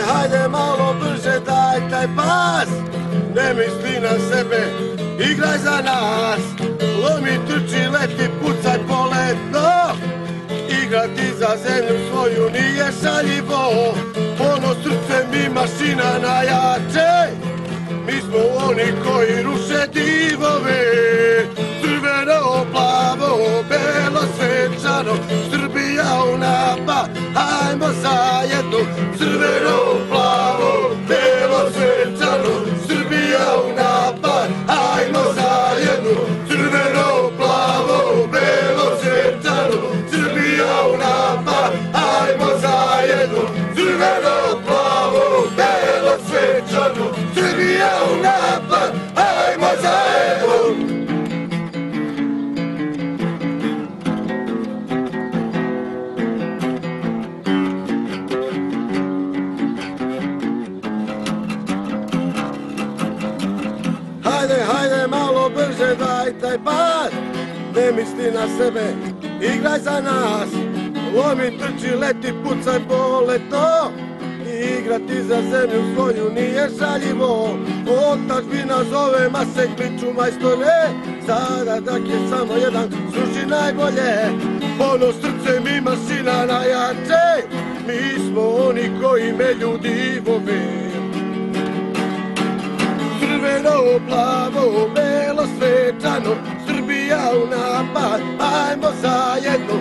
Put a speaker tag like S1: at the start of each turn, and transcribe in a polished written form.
S1: hajde malo brže, daj taj pas. Ne misli na sebe, igraj za nas. Lomi, trči, leti, pucaj poletno. Igrati za zemlju svoju nije šaljivo. Ono srce mi mašina najjače. Mi smo oni koji ruše divove. Crveno, plavo, belo, svečano, Srbija u napad, hajmo zajedno. Crveno, plavo, belo, svečano, Srbija u napad, hajmo zajedno. Crveno, plavo, belo, svečano, Srbija u napad, hajmo zajedno. Crveno, plavo, belo, svečano, Srbija u napad, hajmo zajedno. Hajde malo brže, daj taj pas. Ne misli na sebe, igraj za nas. Lomi, trči, leti, pucaj poletno. Igrati za zemlju svoju nije šaljivo. Otadžbina zove, ma se kliču majstore. Zadatak je samo jedan, služi najbolje. Ono srce mi mašina najjače. Mi smo oni koji melju divove. Crveno, plavo, belo, svečano, Srbija u napad, hajmo zajedno.